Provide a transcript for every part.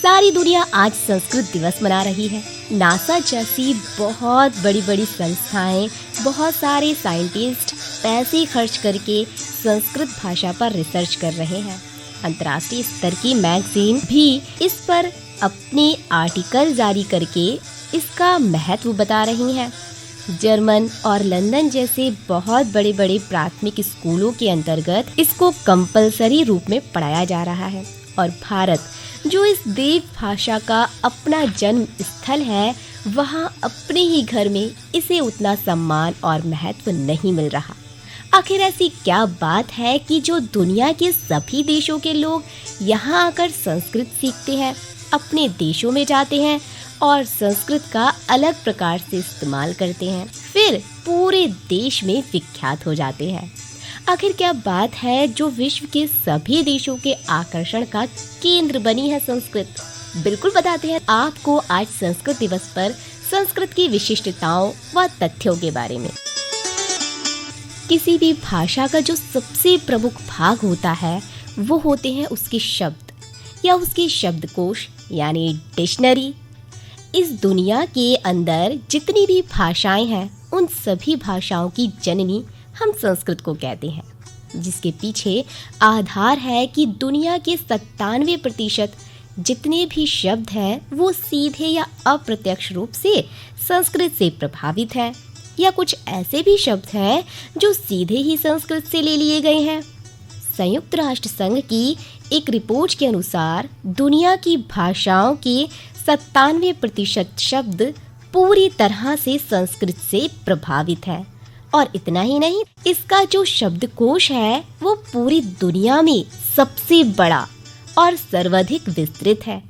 सारी दुनिया आज संस्कृत दिवस मना रही है। नासा जैसी बहुत बड़ी बड़ी संस्थाएं, बहुत सारे साइंटिस्ट पैसे खर्च करके संस्कृत भाषा पर रिसर्च कर रहे हैं। अंतर्राष्ट्रीय स्तर की मैगजीन भी इस पर अपने आर्टिकल जारी करके इसका महत्व बता रही हैं। जर्मन और लंदन जैसे बहुत बड़े बड़े प्राथमिक स्कूलों के अंतर्गत इसको कंपलसरी रूप में पढ़ाया जा रहा है। और भारत, जो इस देव भाषा का अपना जन्म स्थल है, वहाँ अपने ही घर में इसे उतना सम्मान और महत्व नहीं मिल रहा। आखिर ऐसी क्या बात है कि जो दुनिया के सभी देशों के लोग यहाँ आकर संस्कृत सीखते हैं, अपने देशों में जाते हैं और संस्कृत का अलग प्रकार से इस्तेमाल करते हैं, फिर पूरे देश में विख्यात हो जाते हैं। आखिर क्या बात है जो विश्व के सभी देशों के आकर्षण का केंद्र बनी है संस्कृत? बिल्कुल बताते हैं आपको आज संस्कृत दिवस पर संस्कृत की विशिष्टताओं व तथ्यों के बारे में। किसी भी भाषा का जो सबसे प्रमुख भाग होता है वो होते हैं उसके शब्द या उसके शब्दकोश यानी डिक्शनरी। इस दुनिया के अंदर जितनी भी भाषाएं हैं उन सभी भाषाओं की जननी हम संस्कृत को कहते हैं, जिसके पीछे आधार है कि दुनिया के 97% जितने भी शब्द हैं वो सीधे या अप्रत्यक्ष रूप से संस्कृत से प्रभावित हैं, या कुछ ऐसे भी शब्द हैं जो सीधे ही संस्कृत से ले लिए गए हैं। संयुक्त राष्ट्र संघ की एक रिपोर्ट के अनुसार दुनिया की भाषाओं के 97% शब्द पूरी तरह से संस्कृत से प्रभावित हैं। और इतना ही नहीं, इसका जो शब्दकोश है वो पूरी दुनिया में सबसे बड़ा और सर्वाधिक विस्तृत है।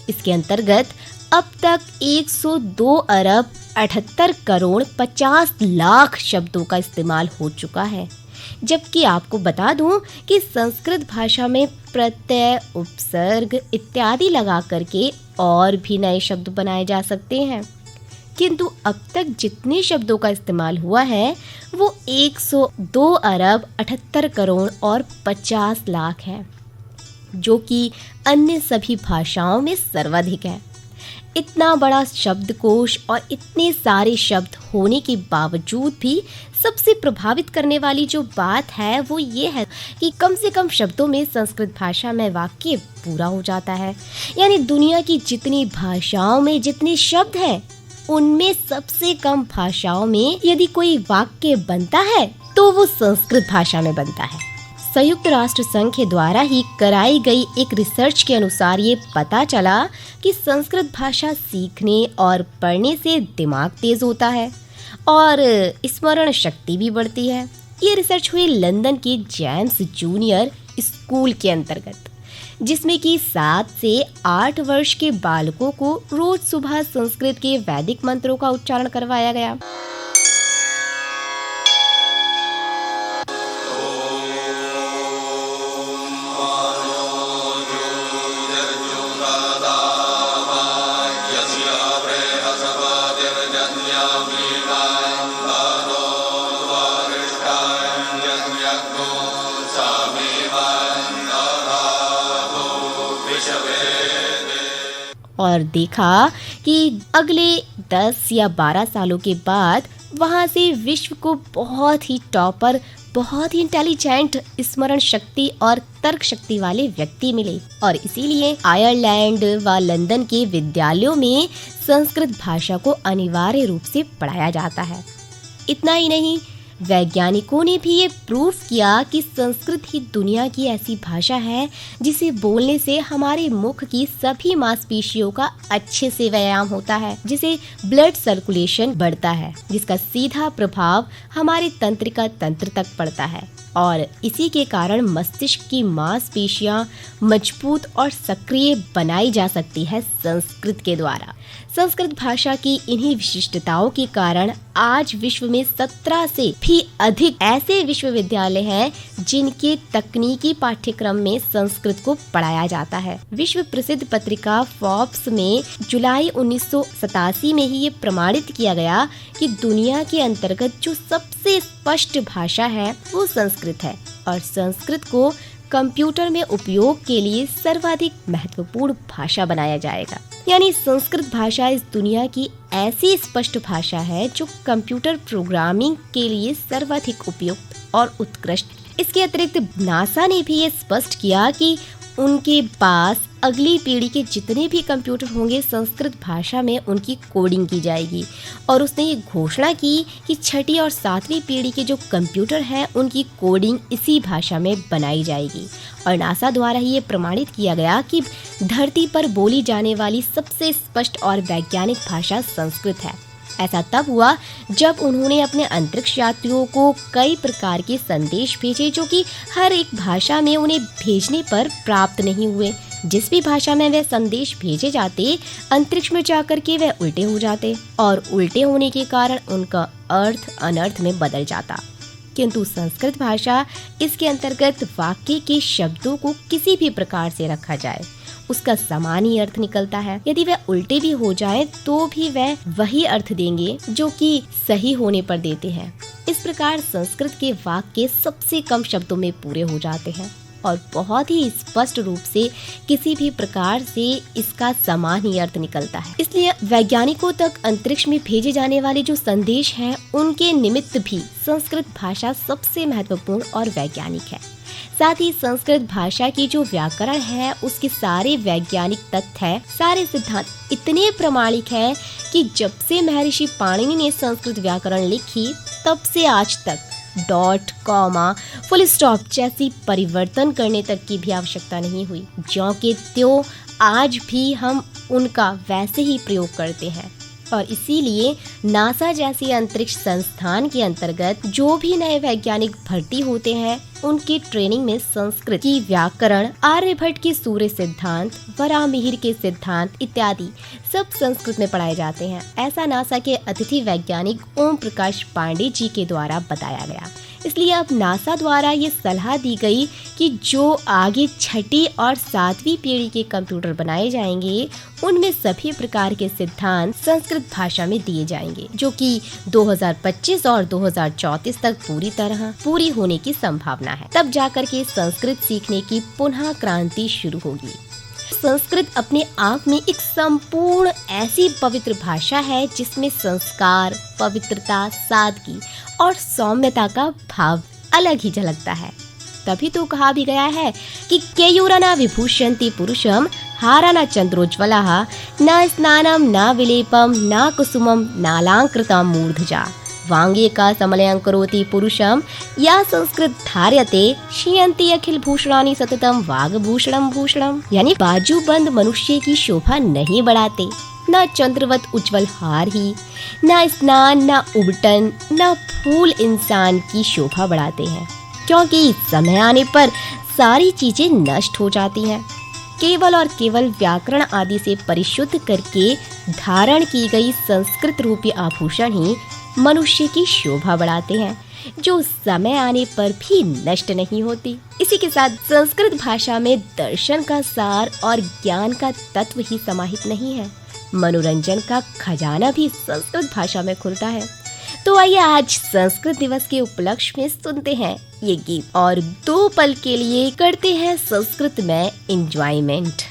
इसके अंतर्गत अब तक 102 अरब 78 करोड़ 50 लाख शब्दों का इस्तेमाल हो चुका है। जबकि आपको बता दूं कि संस्कृत भाषा में प्रत्यय, उपसर्ग इत्यादि लगा करके और भी नए शब्द बनाए जा सकते हैं, किंतु अब तक जितने शब्दों का इस्तेमाल हुआ है वो 102 अरब 78 करोड़ और 50 लाख है, जो कि अन्य सभी भाषाओं में सर्वाधिक है। इतना बड़ा शब्दकोश और इतने सारे शब्द होने के बावजूद भी सबसे प्रभावित करने वाली जो बात है वो ये है कि कम से कम शब्दों में संस्कृत भाषा में वाक्य पूरा हो जाता है। यानी दुनिया की जितनी भाषाओं में जितने शब्द हैं उनमें सबसे कम भाषाओं में यदि कोई वाक्य बनता है तो वो संस्कृत भाषा में बनता है। संयुक्त राष्ट्र संघ के द्वारा ही कराई गई एक रिसर्च के अनुसार ये पता चला कि संस्कृत भाषा सीखने और पढ़ने से दिमाग तेज होता है और स्मरण शक्ति भी बढ़ती है। ये रिसर्च हुई लंदन के जेम्स जूनियर स्कूल के अंतर्गत, जिसमें कि 7 से 8 वर्ष के बालकों को रोज सुबह संस्कृत के वैदिक मंत्रों का उच्चारण करवाया गया। और देखा कि अगले 10 या 12 सालों के बाद वहाँ से विश्व को बहुत ही टॉपर, बहुत ही इंटेलिजेंट स्मरण शक्ति और तर्क शक्ति वाले व्यक्ति मिले और इसीलिए आयरलैंड व लंदन के विद्यालयों में संस्कृत भाषा को अनिवार्य रूप से पढ़ाया जाता है। इतना ही नहीं, वैज्ञानिकों ने भी ये प्रूफ किया कि संस्कृत ही दुनिया की ऐसी भाषा है जिसे बोलने से हमारे मुख की सभी मांसपेशियों का अच्छे से व्यायाम होता है, जिसे ब्लड सर्कुलेशन बढ़ता है, जिसका सीधा प्रभाव हमारे तंत्रिका तंत्र तक पड़ता है और इसी के कारण मस्तिष्क की मांसपेशियां मजबूत और सक्रिय बनाई जा सकती है संस्कृत के द्वारा। संस्कृत भाषा की इन्हीं विशिष्टताओं के कारण आज विश्व में 17 से भी अधिक ऐसे विश्वविद्यालय हैं जिनके तकनीकी पाठ्यक्रम में संस्कृत को पढ़ाया जाता है। विश्व प्रसिद्ध पत्रिका फोर्ब्स में जुलाई 1987 में ही ये प्रमाणित किया गया कि दुनिया के अंतर्गत जो सबसे स्पष्ट भाषा है वो संस्कृत है और संस्कृत को कंप्यूटर में उपयोग के लिए सर्वाधिक महत्वपूर्ण भाषा बनाया जाएगा। यानी संस्कृत भाषा इस दुनिया की ऐसी स्पष्ट भाषा है जो कंप्यूटर प्रोग्रामिंग के लिए सर्वाधिक उपयुक्त और उत्कृष्ट। इसके अतिरिक्त नासा ने भी ये स्पष्ट किया कि उनके पास अगली पीढ़ी के जितने भी कंप्यूटर होंगे संस्कृत भाषा में उनकी कोडिंग की जाएगी और उसने ये घोषणा की कि छठी और सातवीं पीढ़ी के जो कंप्यूटर हैं उनकी कोडिंग इसी भाषा में बनाई जाएगी। और नासा द्वारा ये प्रमाणित किया गया कि धरती पर बोली जाने वाली सबसे स्पष्ट और वैज्ञानिक भाषा संस्कृत है। ऐसा तब हुआ जब उन्होंने अपने अंतरिक्ष यात्रियों को कई प्रकार के संदेश भेजे जो कि हर एक भाषा में उन्हें भेजने पर प्राप्त नहीं हुए। जिस भी भाषा में वे संदेश भेजे जाते अंतरिक्ष में जाकर के वे उल्टे हो जाते और उल्टे होने के कारण उनका अर्थ अनर्थ में बदल जाता। किंतु संस्कृत भाषा इसके अंतर्गत वाक्य के शब्दों को किसी भी प्रकार से रखा जाए उसका समान ही अर्थ निकलता है। यदि वह उल्टे भी हो जाए तो भी वह वही अर्थ देंगे जो कि सही होने पर देते हैं। इस प्रकार संस्कृत के वाक्य सबसे कम शब्दों में पूरे हो जाते हैं और बहुत ही स्पष्ट रूप से किसी भी प्रकार से इसका समान ही अर्थ निकलता है। इसलिए वैज्ञानिकों तक अंतरिक्ष में भेजे जाने वाले जो संदेश हैं उनके निमित्त भी संस्कृत भाषा सबसे महत्वपूर्ण और वैज्ञानिक है। साथ ही संस्कृत भाषा की जो व्याकरण है उसके सारे वैज्ञानिक तथ्य है, सारे सिद्धांत इतने प्रामाणिक है कि जब से महर्षि पाणिनि ने संस्कृत व्याकरण लिखी तब से आज तक डॉट, कॉमा, फुल स्टॉप जैसी परिवर्तन करने तक की भी आवश्यकता नहीं हुई। ज्यों के त्यों आज भी हम उनका वैसे ही प्रयोग करते हैं और इसीलिए नासा जैसी अंतरिक्ष संस्थान के अंतर्गत जो भी नए वैज्ञानिक भर्ती होते हैं उनकी ट्रेनिंग में संस्कृत की व्याकरण, आर्यभट्ट के सूर्य सिद्धांत, वराहमिहिर के सिद्धांत इत्यादि सब संस्कृत में पढ़ाए जाते हैं। ऐसा नासा के अतिथि वैज्ञानिक ओम प्रकाश पांडे जी के द्वारा बताया गया। इसलिए अब नासा द्वारा ये सलाह दी गई कि जो आगे छठी और सातवीं पीढ़ी के कंप्यूटर बनाए जाएंगे उनमें सभी प्रकार के सिद्धांत संस्कृत भाषा में दिए जाएंगे जो कि 2025 और 2034 तक पूरी होने की संभावना है। तब जाकर के संस्कृत सीखने की पुनः क्रांति शुरू होगी। संस्कृत अपने आप में एक संपूर्ण ऐसी पवित्र भाषा है जिसमें संस्कार, पवित्रता, सादगी और सौम्यता का भाव अलग ही झलकता है। तभी तो कहा भी गया है कि केयूरना विभूषन्ति पुरुषम हाराना चंद्रोज्ज्वलः न स्नानम न विलेपम न कुसुमम नालांकृतं मूर्धजा वांगे का समलयं करोति पुरुषम या संस्कृत धार्यते श्रियन्ति अखिल भूषणानि सततम वागभूषणम भूषणम। यानी बाजूबंद मनुष्य की शोभा नहीं बढ़ाते, न चंद्रवत उज्जवल हार ही, न स्नान, न उबटन, न फूल इंसान की शोभा बढ़ाते हैं क्योंकि समय आने पर सारी चीजें नष्ट हो जाती हैं। केवल और केवल व्याकरण आदि से परिशुद्ध करके धारण की गई संस्कृत रूपी आभूषण ही मनुष्य की शोभा बढ़ाते हैं जो समय आने पर भी नष्ट नहीं होती। इसी के साथ संस्कृत भाषा में दर्शन का सार और ज्ञान का तत्व ही समाहित नहीं है, मनोरंजन का खजाना भी संस्कृत भाषा में खुलता है। तो आइए आज संस्कृत दिवस के उपलक्ष्य में सुनते हैं ये गीत और 2 पल के लिए करते हैं संस्कृत में एंजॉयमेंट।